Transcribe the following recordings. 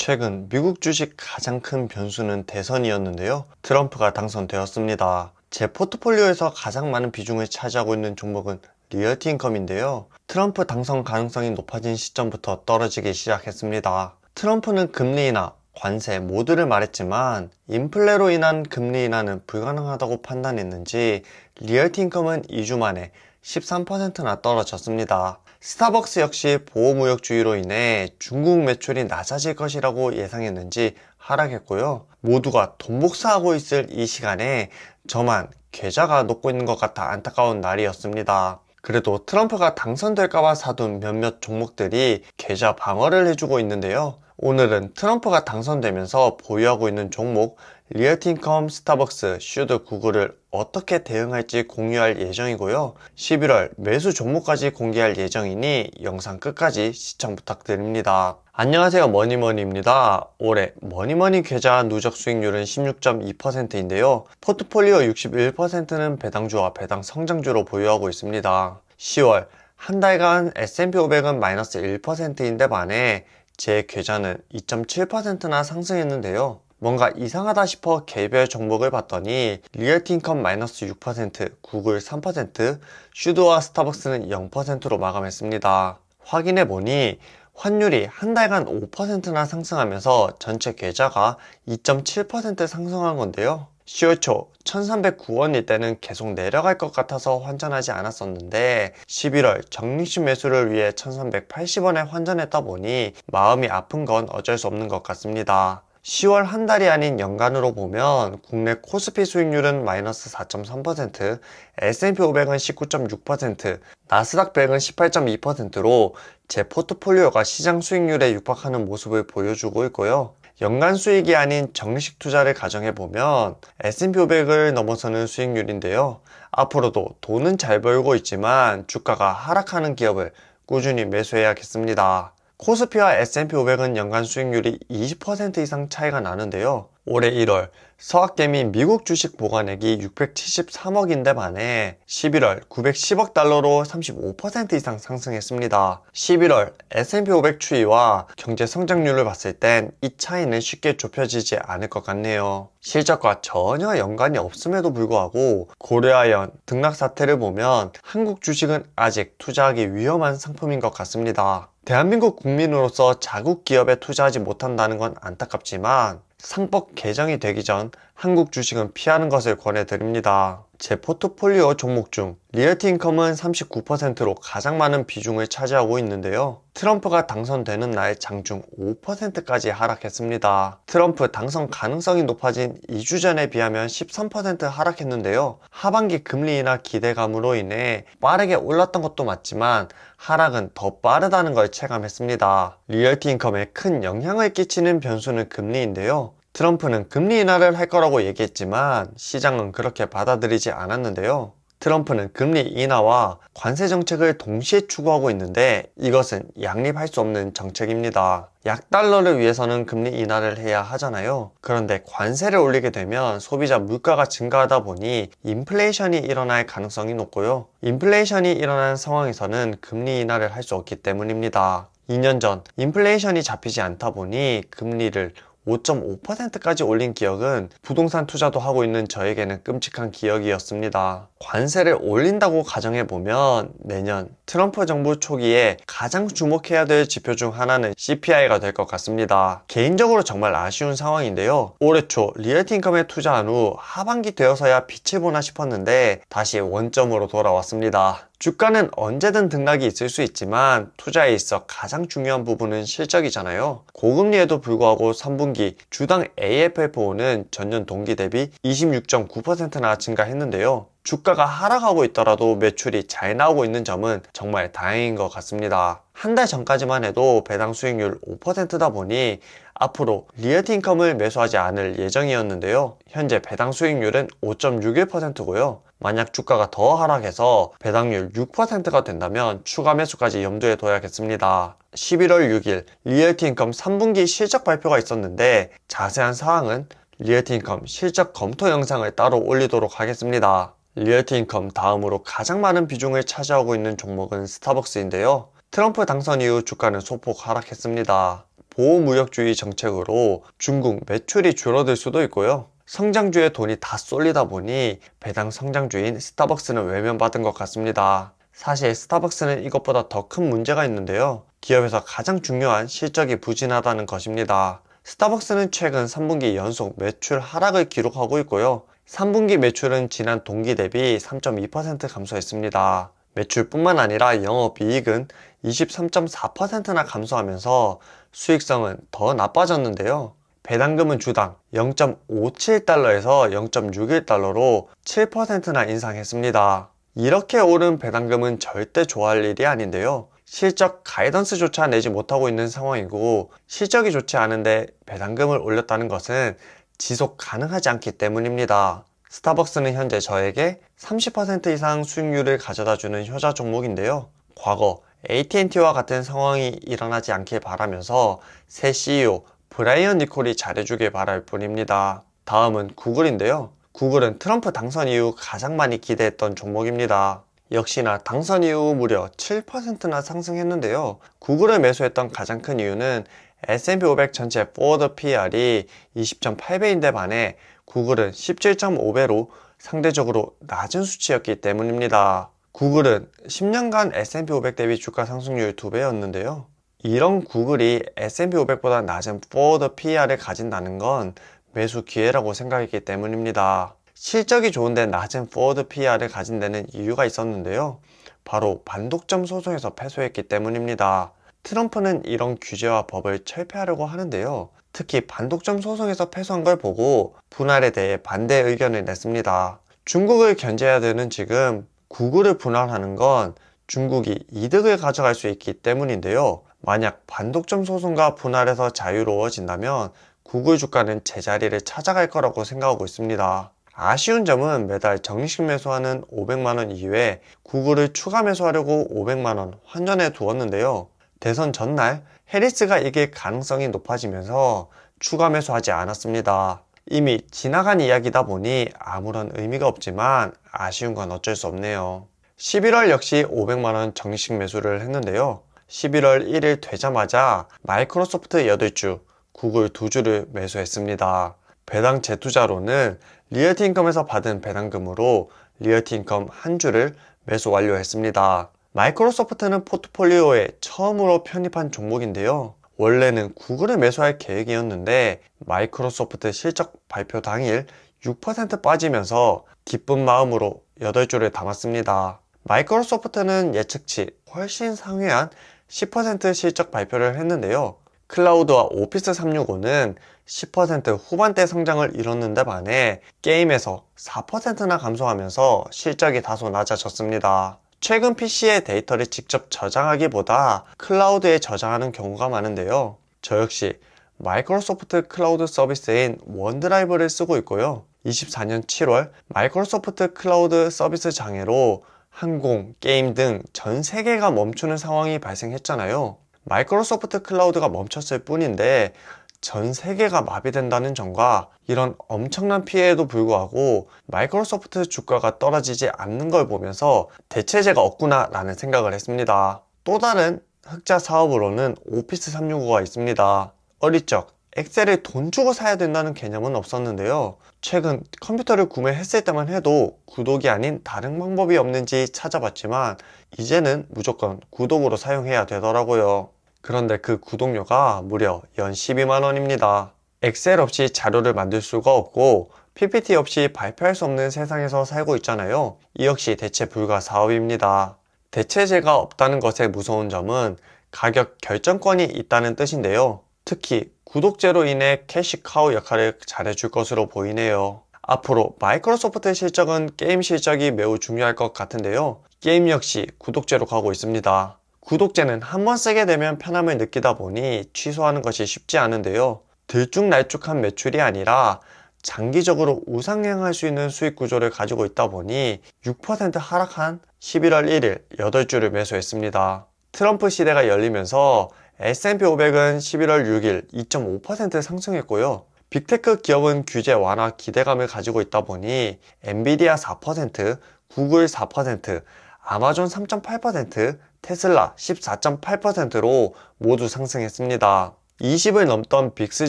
최근 미국 주식 가장 큰 변수는 대선이었는데요. 트럼프가 당선되었습니다. 제 포트폴리오에서 가장 많은 비중을 차지하고 있는 종목은 리얼티 인컴인데요. 트럼프 당선 가능성이 높아진 시점부터 떨어지기 시작했습니다. 트럼프는 금리 인하, 관세 모두를 말했지만 인플레로 인한 금리 인하는 불가능하다고 판단했는지 리얼티 인컴은 2주 만에 13%나 떨어졌습니다. 스타벅스 역시 보호무역주의로 인해 중국 매출이 낮아질 것이라고 예상했는지 하락했고요. 모두가 돈 복사하고 있을 이 시간에 저만 계좌가 녹고 있는 것 같아 안타까운 날이었습니다. 그래도 트럼프가 당선될까봐 사둔 몇몇 종목들이 계좌 방어를 해주고 있는데요. 오늘은 트럼프가 당선되면서 보유하고 있는 종목 리얼티인컴, 스타벅스, 슈드, 구글을 어떻게 대응할지 공유할 예정이고요. 11월 매수 종목까지 공개할 예정이니 영상 끝까지 시청 부탁드립니다. 안녕하세요, 머니머니입니다. 올해 머니머니 계좌 누적 수익률은 16.2%인데요. 포트폴리오 61%는 배당주와 배당 성장주로 보유하고 있습니다. 10월 한 달간 S&P 500은 마이너스 1%인데 반해 제 계좌는 2.7%나 상승했는데요. 뭔가 이상하다 싶어 개별 종목을 봤더니 리얼티인컴 마이너스 6%, 구글 3%, 슈드와 스타벅스는 0%로 마감했습니다. 확인해보니 환율이 한 달간 5%나 상승하면서 전체 계좌가 2.7% 상승한 건데요. 10월 초 1309원일 때는 계속 내려갈 것 같아서 환전하지 않았었는데 11월 적립식 매수를 위해 1380원에 환전했다 보니 마음이 아픈 건 어쩔 수 없는 것 같습니다. 10월 한 달이 아닌 연간으로 보면 국내 코스피 수익률은 마이너스 4.3%, S&P 500은 19.6%, 나스닥 100은 18.2%로 제 포트폴리오가 시장 수익률에 육박하는 모습을 보여주고 있고요. 연간 수익이 아닌 적립식 투자를 가정해보면 S&P 500을 넘어서는 수익률인데요. 앞으로도 돈은 잘 벌고 있지만 주가가 하락하는 기업을 꾸준히 매수해야겠습니다. 코스피와 S&P 500은 연간 수익률이 20% 이상 차이가 나는데요. 올해 1월 서학개미 미국 주식 보관액이 673억인데 반해 11월 910억 달러로 35% 이상 상승했습니다. 11월 S&P 500 추이와 경제 성장률을 봤을 땐 이 차이는 쉽게 좁혀지지 않을 것 같네요. 실적과 전혀 연관이 없음에도 불구하고 고려아연 등락 사태를 보면 한국 주식은 아직 투자하기 위험한 상품인 것 같습니다. 대한민국 국민으로서 자국 기업에 투자하지 못한다는 건 안타깝지만 상법 개정이 되기 전 한국 주식은 피하는 것을 권해드립니다. 제 포트폴리오 종목 중 리얼티인컴은 39%로 가장 많은 비중을 차지하고 있는데요. 트럼프가 당선되는 날 장중 5%까지 하락했습니다. 트럼프 당선 가능성이 높아진 2주 전에 비하면 13% 하락했는데요. 하반기 금리 인하 기대감으로 인해 빠르게 올랐던 것도 맞지만 하락은 더 빠르다는 걸 체감했습니다. 리얼티인컴에 큰 영향을 끼치는 변수는 금리인데요. 트럼프는 금리 인하를 할 거라고 얘기했지만 시장은 그렇게 받아들이지 않았는데요. 트럼프는 금리 인하와 관세 정책을 동시에 추구하고 있는데 이것은 양립할 수 없는 정책입니다. 약달러를 위해서는 금리 인하를 해야 하잖아요. 그런데 관세를 올리게 되면 소비자 물가가 증가하다 보니 인플레이션이 일어날 가능성이 높고요. 인플레이션이 일어난 상황에서는 금리 인하를 할 수 없기 때문입니다. 2년 전 인플레이션이 잡히지 않다 보니 금리를 5.5%까지 올린 기억은 부동산 투자도 하고 있는 저에게는 끔찍한 기억이었습니다. 관세를 올린다고 가정해보면 내년 트럼프 정부 초기에 가장 주목해야 될 지표 중 하나는 CPI가 될 것 같습니다. 개인적으로 정말 아쉬운 상황인데요. 올해 초 리얼티인컴에 투자한 후 하반기 되어서야 빛을 보나 싶었는데 다시 원점으로 돌아왔습니다. 주가는 언제든 등락이 있을 수 있지만 투자에 있어 가장 중요한 부분은 실적이잖아요. 고금리에도 불구하고 3분기 주당 AFFO는 전년 동기 대비 26.9%나 증가했는데요. 주가가 하락하고 있더라도 매출이 잘 나오고 있는 점은 정말 다행인 것 같습니다. 한 달 전까지만 해도 배당 수익률 5%다 보니 앞으로 리얼티인컴을 매수하지 않을 예정이었는데요. 현재 배당 수익률은 5.61%고요. 만약 주가가 더 하락해서 배당률 6%가 된다면 추가 매수까지 염두에 둬야겠습니다. 11월 6일 리얼티인컴 3분기 실적 발표가 있었는데 자세한 사항은 리얼티인컴 실적 검토 영상을 따로 올리도록 하겠습니다. 리얼티인컴 다음으로 가장 많은 비중을 차지하고 있는 종목은 스타벅스인데요. 트럼프 당선 이후 주가는 소폭 하락했습니다. 보호무역주의 정책으로 중국 매출이 줄어들 수도 있고요. 성장주에 돈이 다 쏠리다 보니 배당 성장주인 스타벅스는 외면받은 것 같습니다. 사실 스타벅스는 이것보다 더 큰 문제가 있는데요. 기업에서 가장 중요한 실적이 부진하다는 것입니다. 스타벅스는 최근 3분기 연속 매출 하락을 기록하고 있고요. 3분기 매출은 지난 동기 대비 3.2% 감소했습니다. 매출뿐만 아니라 영업이익은 23.4%나 감소하면서 수익성은 더 나빠졌는데요. 배당금은 주당 0.57달러에서 0.61달러로 7%나 인상했습니다. 이렇게 오른 배당금은 절대 좋아할 일이 아닌데요. 실적 가이던스조차 내지 못하고 있는 상황이고 실적이 좋지 않은데 배당금을 올렸다는 것은 지속 가능하지 않기 때문입니다. 스타벅스는 현재 저에게 30% 이상 수익률을 가져다주는 효자 종목인데요. 과거 AT&T와 같은 상황이 일어나지 않길 바라면서 새 CEO 브라이언 니콜이 잘해주길 바랄 뿐입니다. 다음은 구글인데요. 구글은 트럼프 당선 이후 가장 많이 기대했던 종목입니다. 역시나 당선 이후 무려 7%나 상승했는데요. 구글을 매수했던 가장 큰 이유는 S&P 500 전체 포워드 PR이 20.8배인데 반해 구글은 17.5배로 상대적으로 낮은 수치였기 때문입니다. 구글은 10년간 S&P 500 대비 주가 상승률 2배였는데요. 이런 구글이 S&P 500보다 낮은 포워드 PR을 가진다는 건 매수 기회라고 생각했기 때문입니다. 실적이 좋은데 낮은 포워드 PR을 가진 데는 이유가 있었는데요. 바로 반독점 소송에서 패소했기 때문입니다. 트럼프는 이런 규제와 법을 철폐하려고 하는데요. 특히 반독점 소송에서 패소한 걸 보고 분할에 대해 반대 의견을 냈습니다. 중국을 견제해야 되는 지금 구글을 분할하는 건 중국이 이득을 가져갈 수 있기 때문인데요. 만약 반독점 소송과 분할에서 자유로워진다면 구글 주가는 제자리를 찾아갈 거라고 생각하고 있습니다. 아쉬운 점은 매달 적립식 매수하는 500만원 이후에 구글을 추가 매수하려고 500만원 환전해 두었는데요. 대선 전날 해리스가 이길 가능성이 높아지면서 추가 매수하지 않았습니다. 이미 지나간 이야기다 보니 아무런 의미가 없지만 아쉬운 건 어쩔 수 없네요. 11월 역시 500만원 적립식 매수를 했는데요. 11월 1일 되자마자 마이크로소프트 8주, 구글 2주를 매수했습니다. 배당 재투자로는 리얼티인컴에서 받은 배당금으로 리얼티인컴 1주를 매수 완료했습니다. 마이크로소프트는 포트폴리오에 처음으로 편입한 종목인데요. 원래는 구글을 매수할 계획이었는데 마이크로소프트 실적 발표 당일 6% 빠지면서 기쁜 마음으로 8주를 담았습니다. 마이크로소프트는 예측치 훨씬 상회한 10% 실적 발표를 했는데요. 클라우드와 오피스 365는 10% 후반대 성장을 이뤘는데 반해 게임에서 4%나 감소하면서 실적이 다소 낮아졌습니다. 최근 PC의 데이터를 직접 저장하기보다 클라우드에 저장하는 경우가 많은데요. 저 역시 마이크로소프트 클라우드 서비스인 원드라이브를 쓰고 있고요. 24년 7월 마이크로소프트 클라우드 서비스 장애로 항공, 게임 등 전 세계가 멈추는 상황이 발생했잖아요. 마이크로소프트 클라우드가 멈췄을 뿐인데 전 세계가 마비된다는 점과 이런 엄청난 피해에도 불구하고 마이크로소프트 주가가 떨어지지 않는 걸 보면서 대체제가 없구나 라는 생각을 했습니다. 또 다른 흑자 사업으로는 오피스 365가 있습니다. 어릴 적 엑셀을 돈 주고 사야 된다는 개념은 없었는데요. 최근 컴퓨터를 구매했을 때만 해도 구독이 아닌 다른 방법이 없는지 찾아봤지만 이제는 무조건 구독으로 사용해야 되더라고요. 그런데 그 구독료가 무려 연 12만원입니다. 엑셀 없이 자료를 만들 수가 없고 PPT 없이 발표할 수 없는 세상에서 살고 있잖아요. 이 역시 대체 불가 사업입니다. 대체제가 없다는 것의 무서운 점은 가격 결정권이 있다는 뜻인데요. 특히 구독제로 인해 캐시카우 역할을 잘해줄 것으로 보이네요. 앞으로 마이크로소프트 실적은 게임 실적이 매우 중요할 것 같은데요. 게임 역시 구독제로 가고 있습니다. 구독제는 한번 쓰게 되면 편함을 느끼다 보니 취소하는 것이 쉽지 않은데요. 들쭉날쭉한 매출이 아니라 장기적으로 우상향할 수 있는 수익 구조를 가지고 있다 보니 6% 하락한 11월 1일 8주를 매수했습니다. 트럼프 시대가 열리면서 S&P 500은 11월 6일 2.5% 상승했고요. 빅테크 기업은 규제 완화 기대감을 가지고 있다 보니 엔비디아 4%, 구글 4%, 아마존 3.8%, 테슬라 14.8%로 모두 상승했습니다. 20을 넘던 빅스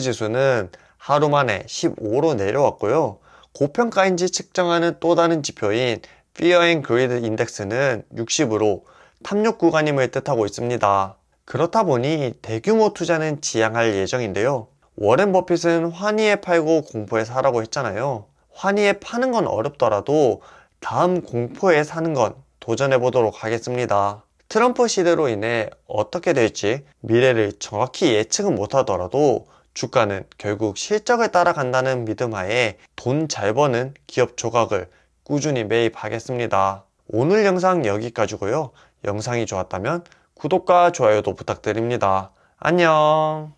지수는 하루 만에 15로 내려왔고요. 고평가인지 측정하는 또 다른 지표인 Fear and Greed 인덱스는 60으로 탐욕 구간임을 뜻하고 있습니다. 그렇다 보니 대규모 투자는 지양할 예정인데요. 워렌 버핏은 환희에 팔고 공포에 사라고 했잖아요. 환희에 파는 건 어렵더라도 다음 공포에 사는 건 도전해 보도록 하겠습니다. 트럼프 시대로 인해 어떻게 될지 미래를 정확히 예측은 못하더라도 주가는 결국 실적을 따라간다는 믿음 하에 돈 잘 버는 기업 조각을 꾸준히 매입하겠습니다. 오늘 영상 여기까지고요. 영상이 좋았다면 구독과 좋아요도 부탁드립니다. 안녕.